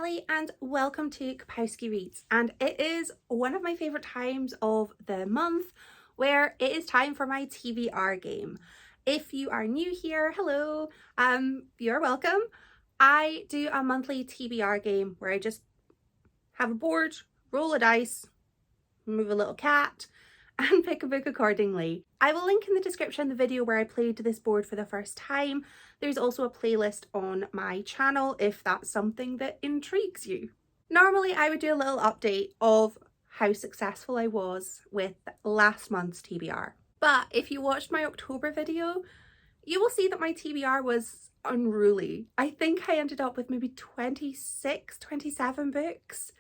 Emily and welcome to Kapowski Reads, and it is one of my favourite times of the month where it is time for my TBR game. If you are new here, hello, you're welcome. I do a monthly TBR game where I just have a board, roll a dice, move a little cat and pick a book accordingly. I will link in the description the video where I played this board for the first time. There's also a playlist on my channel if that's something that intrigues you. Normally I would do a little update of how successful I was with last month's TBR. But if you watched my October video, you will see that my TBR was unruly. I think I ended up with maybe 26, 27 books.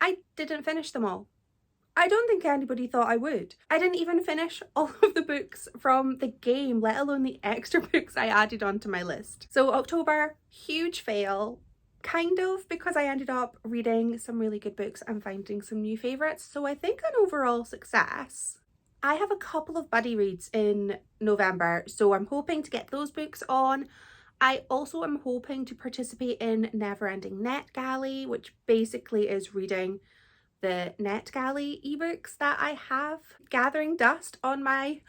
I didn't finish them all. I don't think anybody thought I would. I didn't even finish all of the books from the game, let alone the extra books I added onto my list. So October, huge fail, kind of, because I ended up reading some really good books and finding some new favourites. So I think an overall success. I have a couple of buddy reads in November, so I'm hoping to get those books on. I also am hoping to participate in Neverending NetGalley, which basically is reading the NetGalley ebooks that I have gathering dust on my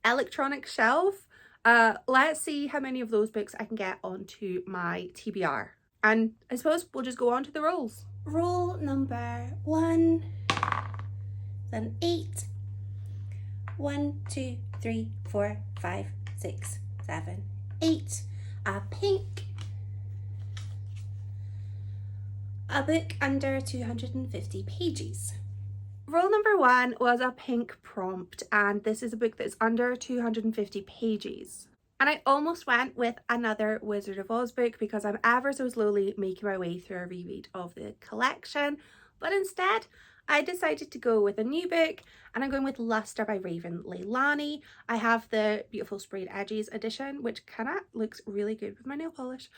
electronic shelf. Let's see how many of those books I can get onto my TBR. And I suppose we'll just go on to the rolls. Roll number 1, then 8. 1, 2, 3, 4, 5, 6, 7, 8. A pink. A book under 250 pages. Roll number 1 was a pink prompt, and this is a book that's under 250 pages. And I almost went with another Wizard of Oz book because I'm ever so slowly making my way through a reread of the collection, but instead I decided to go with a new book, and I'm going with Luster by Raven Leilani. I have the beautiful Sprayed Edges edition, which kind of looks really good with my nail polish.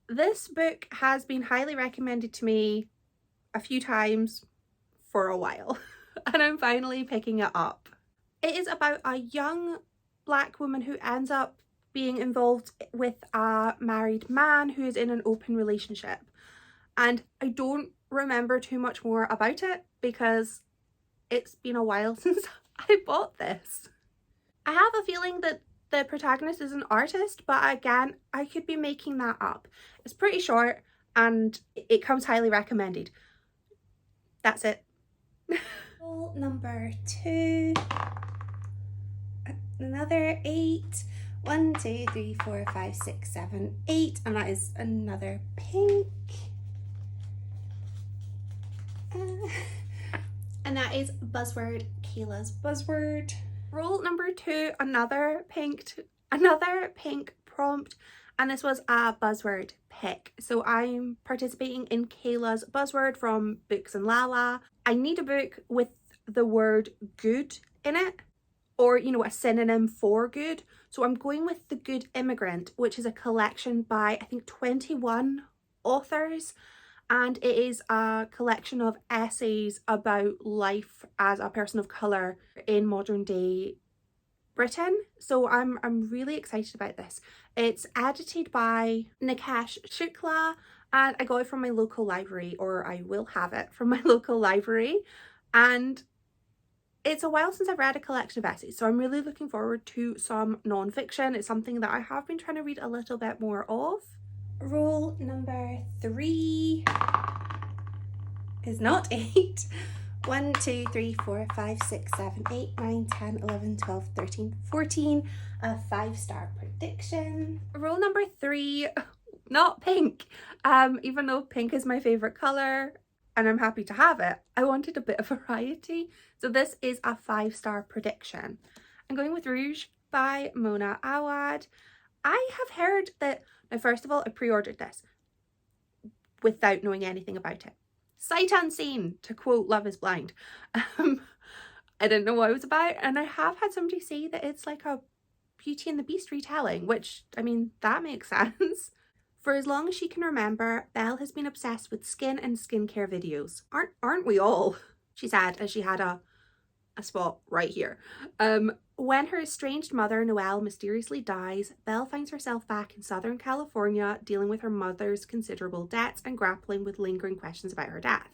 This book has been highly recommended to me a few times for a while and I'm finally picking it up. It is about a young black woman who ends up being involved with a married man who is in an open relationship, and I don't remember too much more about it because it's been a while since I bought this. I have a feeling that the protagonist is an artist, but again, I could be making that up. It's pretty short and it comes highly recommended. That's it. Roll number 2. Another 8. 1, 2, 3, 4, 5, 6, 7, 8. And that is another pink. And that is Buzzword, Kayla's Buzzword. Roll number 2, another pink prompt, and this was a buzzword pick. So I'm participating in Kayla's Buzzword from Books and Lala. I need a book with the word good in it, or you know, a synonym for good. So I'm going with The Good Immigrant, which is a collection by I think 21 authors. And it is a collection of essays about life as a person of colour in modern day Britain. So I'm really excited about this. It's edited by Nikesh Shukla and I got it from my local library, or I will have it from my local library. And it's a while since I've read a collection of essays, so I'm really looking forward to some non-fiction. It's something that I have been trying to read a little bit more of. Roll number 3 is not 8. 1, 2, 3, 4, 5, 6, 7, 8, 9, 10, 11, 12, 13, 14. A 5-star prediction. Roll number 3, not pink. Even though pink is my favourite colour and I'm happy to have it, I wanted a bit of variety. So this is a 5-star prediction. I'm going with Rouge by Mona Awad. I have heard that, now first of all, I pre-ordered this without knowing anything about it. Sight unseen, to quote Love is Blind. I didn't know what it was about, and I have had somebody say that it's like a Beauty and the Beast retelling, which, I mean, that makes sense. For as long as she can remember, Belle has been obsessed with skin and skincare videos. Aren't we all? She said as she had a a spot right here. When her estranged mother, Noelle, mysteriously dies, Belle finds herself back in Southern California dealing with her mother's considerable debts and grappling with lingering questions about her death.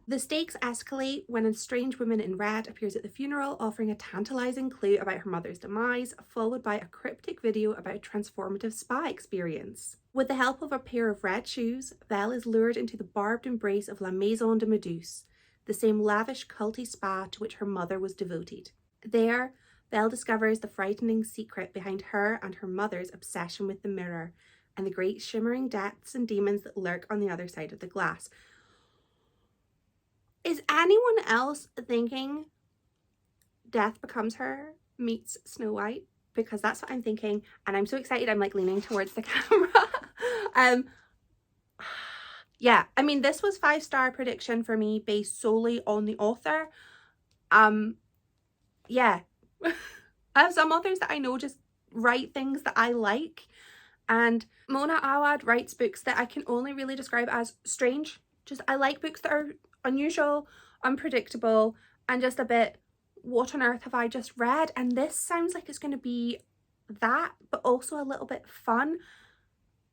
The stakes escalate when a strange woman in red appears at the funeral, offering a tantalizing clue about her mother's demise, followed by a cryptic video about a transformative spa experience. With the help of a pair of red shoes, Belle is lured into the barbed embrace of La Maison de Méduse, the same lavish culty spa to which her mother was devoted. There, Belle discovers the frightening secret behind her and her mother's obsession with the mirror and the great shimmering depths and demons that lurk on the other side of the glass. Is anyone else thinking Death Becomes Her meets Snow White? Because that's what I'm thinking, and I'm so excited I'm like leaning towards the camera. Yeah, I mean, this was 5-star prediction for me based solely on the author. Yeah. I have some authors that I know just write things that I like, and Mona Awad writes books that I can only really describe as strange. Just, I like books that are unusual, unpredictable, and just a bit, what on earth have I just read? And this sounds like it's going to be that, but also a little bit fun.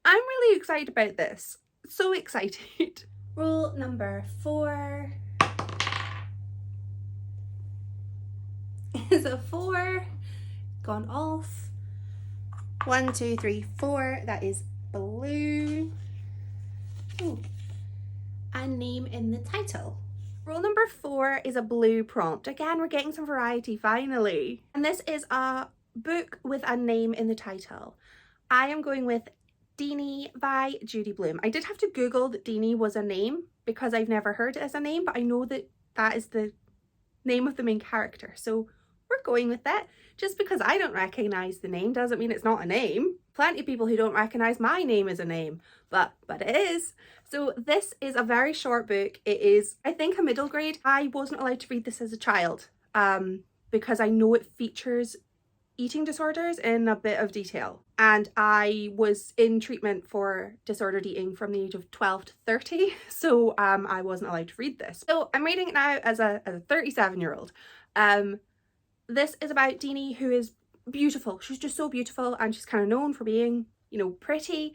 I'm really excited about this. So excited. Rule number 4 is a 4 gone off. 1, 2, 3, 4. That is blue. Ooh. And name in the title. Rule number 4 is a blue prompt. Again, we're getting some variety finally. And this is a book with a name in the title. I am going with Deanie by Judy Blume. I did have to Google that Deanie was a name because I've never heard it as a name, but I know that that is the name of the main character. So we're going with that. Just because I don't recognize the name doesn't mean it's not a name. Plenty of people who don't recognize my name as a name, but it is. So this is a very short book. It is, I think, a middle grade. I wasn't allowed to read this as a child because I know it features eating disorders in a bit of detail. And I was in treatment for disordered eating from the age of 12 to 30. So I wasn't allowed to read this. So I'm reading it now as a 37-year-old. This is about Deanie, who is beautiful. She's just so beautiful, and she's kind of known for being, you know, pretty.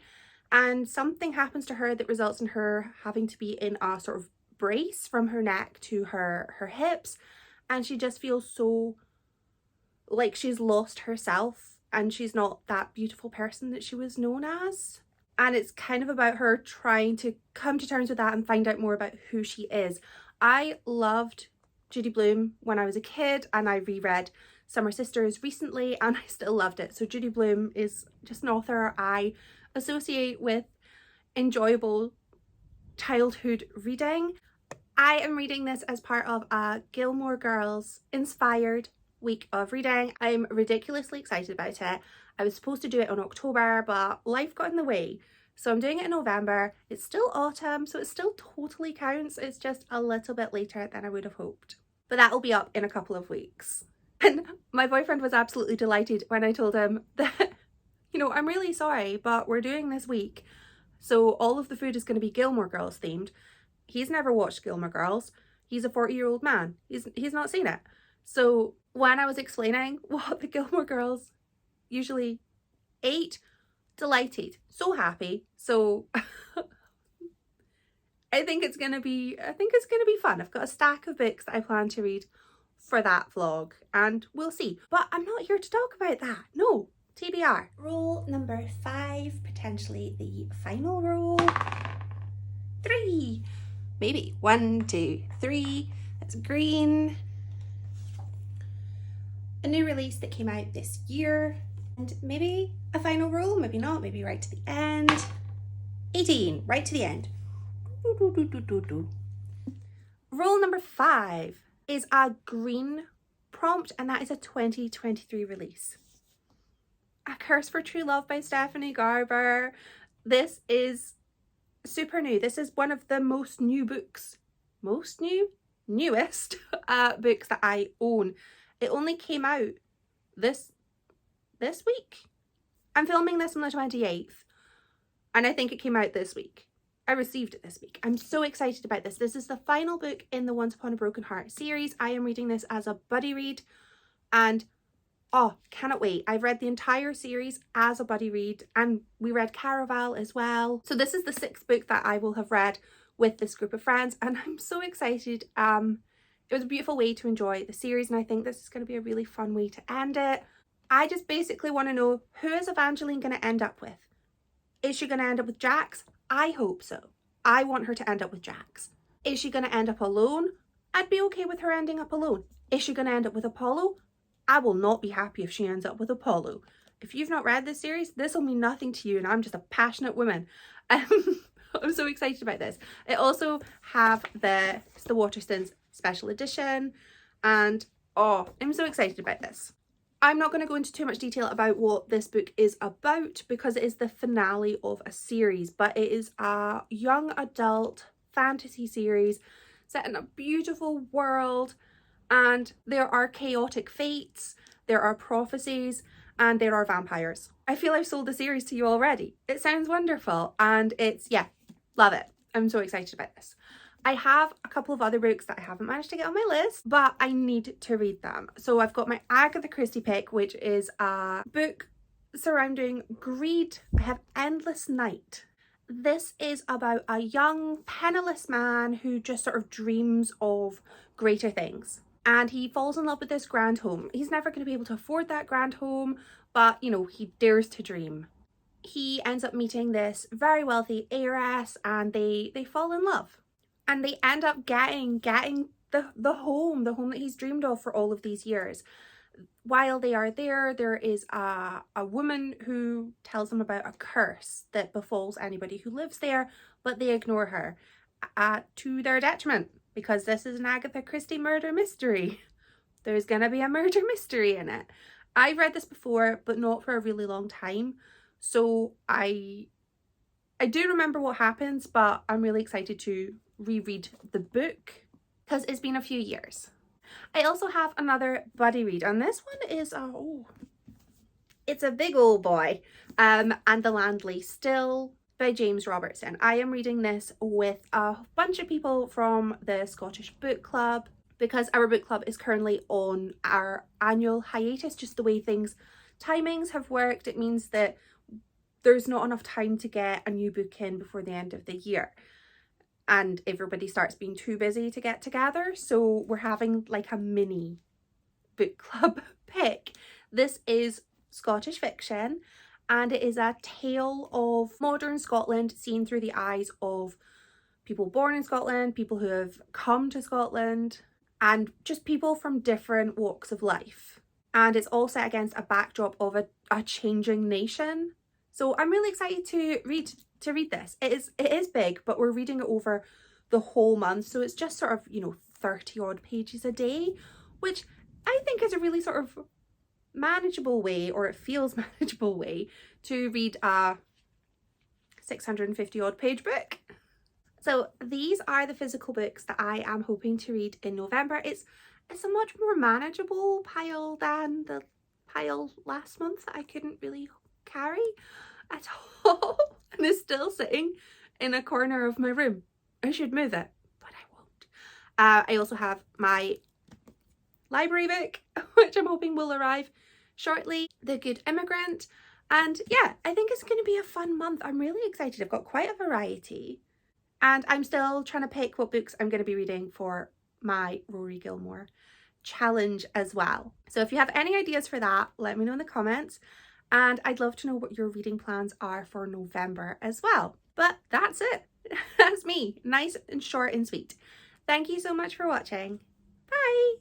And something happens to her that results in her having to be in a sort of brace from her neck to her hips. And she just feels so like she's lost herself and she's not that beautiful person that she was known as. And it's kind of about her trying to come to terms with that and find out more about who she is. I loved Judy Blume when I was a kid, and I reread Summer Sisters recently and I still loved it. So Judy Blume is just an author I associate with enjoyable childhood reading. I am reading this as part of a Gilmore Girls inspired week of reading. I'm ridiculously excited about it. I was supposed to do it in October, but life got in the way. So I'm doing it in November. It's still autumn, so it still totally counts. It's just a little bit later than I would have hoped. But that'll be up in a couple of weeks. And my boyfriend was absolutely delighted when I told him that, you know, I'm really sorry, but we're doing this week, so all of the food is going to be Gilmore Girls themed. He's never watched Gilmore Girls. He's a 40-year-old man. He's not seen it. So when I was explaining what the Gilmore Girls usually ate, delighted, so happy. So I think it's gonna be fun. I've got a stack of books that I plan to read for that vlog, and we'll see. But I'm not here to talk about that. No, TBR. Rule number 5, potentially the final rule. 3, maybe 1, 2, 3. That's green. A new release that came out this year, and maybe a final rule, maybe not, maybe right to the end. 18, right to the end. Rule number 5 is a green prompt, and that is a 2023 release. A Curse for True Love by Stephanie Garber. This is super new. This is one of the most new books, newest books that I own. It only came out this week. I'm filming this on the 28th, and I think it came out this week. I received it this week. I'm so excited about this. This is the final book in the Once Upon a Broken Heart series. I am reading this as a buddy read, and oh, cannot wait. I've read the entire series as a buddy read, and we read Caraval as well. So this is the 6th book that I will have read with this group of friends, and I'm so excited. It was a beautiful way to enjoy the series, and I think this is going to be a really fun way to end it. I just basically want to know, who is Evangeline going to end up with? Is she going to end up with Jax? I hope so. I want her to end up with Jax. Is she going to end up alone? I'd be okay with her ending up alone. Is she going to end up with Apollo? I will not be happy if she ends up with Apollo. If you've not read this series, this will mean nothing to you, and I'm just a passionate woman. I'm so excited about this. I also have the Waterstones special edition, and oh, I'm so excited about this. I'm not going to go into too much detail about what this book is about because it is the finale of a series, but it is a young adult fantasy series set in a beautiful world, and there are chaotic fates, there are prophecies, and there are vampires. I feel I've sold the series to you already. It sounds wonderful, and it's, yeah, love it. I'm so excited about this. I have a couple of other books that I haven't managed to get on my list, but I need to read them. So I've got my Agatha Christie pick, which is a book surrounding greed. I have Endless Night. This is about a young, penniless man who just sort of dreams of greater things. And he falls in love with this grand home. He's never going to be able to afford that grand home, but, you know, he dares to dream. He ends up meeting this very wealthy heiress, and they fall in love. And they end up getting the home that he's dreamed of for all of these years. While they are there, there is a woman who tells them about a curse that befalls anybody who lives there, but they ignore her to their detriment, because this is an Agatha Christie murder mystery. There's gonna be a murder mystery in it. I've read this before, but not for a really long time, so I do remember what happens, but I'm really excited to reread the book because it's been a few years. I also have another buddy read, and this one is it's a big old boy, and The Land Lay Still by James Robertson. I am reading this with a bunch of people from the Scottish Book Club because our book club is currently on our annual hiatus. Just the way timings have worked, it means that there's not enough time to get a new book in before the end of the year, and everybody starts being too busy to get together, so we're having like a mini book club pick. This is Scottish fiction, and it is a tale of modern Scotland seen through the eyes of people born in Scotland, people who have come to Scotland, and just people from different walks of life. And it's all set against a backdrop of a changing nation. So I'm really excited to read this. It is big, but we're reading it over the whole month, so it's just sort of, you know, 30 odd pages a day, which I think is a really sort of manageable way, or it feels manageable way, to read a 650 odd page book. So these are the physical books that I am hoping to read in November. It's a much more manageable pile than the pile last month that I couldn't really carry at all, and is still sitting in a corner of my room. I should move it, but I won't. I also have my library book, which I'm hoping will arrive shortly, The Good Immigrant. And yeah, I think it's going to be a fun month. I'm really excited. I've got quite a variety, and I'm still trying to pick what books I'm going to be reading for my Rory Gilmore challenge as well. So if you have any ideas for that, let me know in the comments. And I'd love to know what your reading plans are for November as well. But that's it. That's me. Nice and short and sweet. Thank you so much for watching. Bye.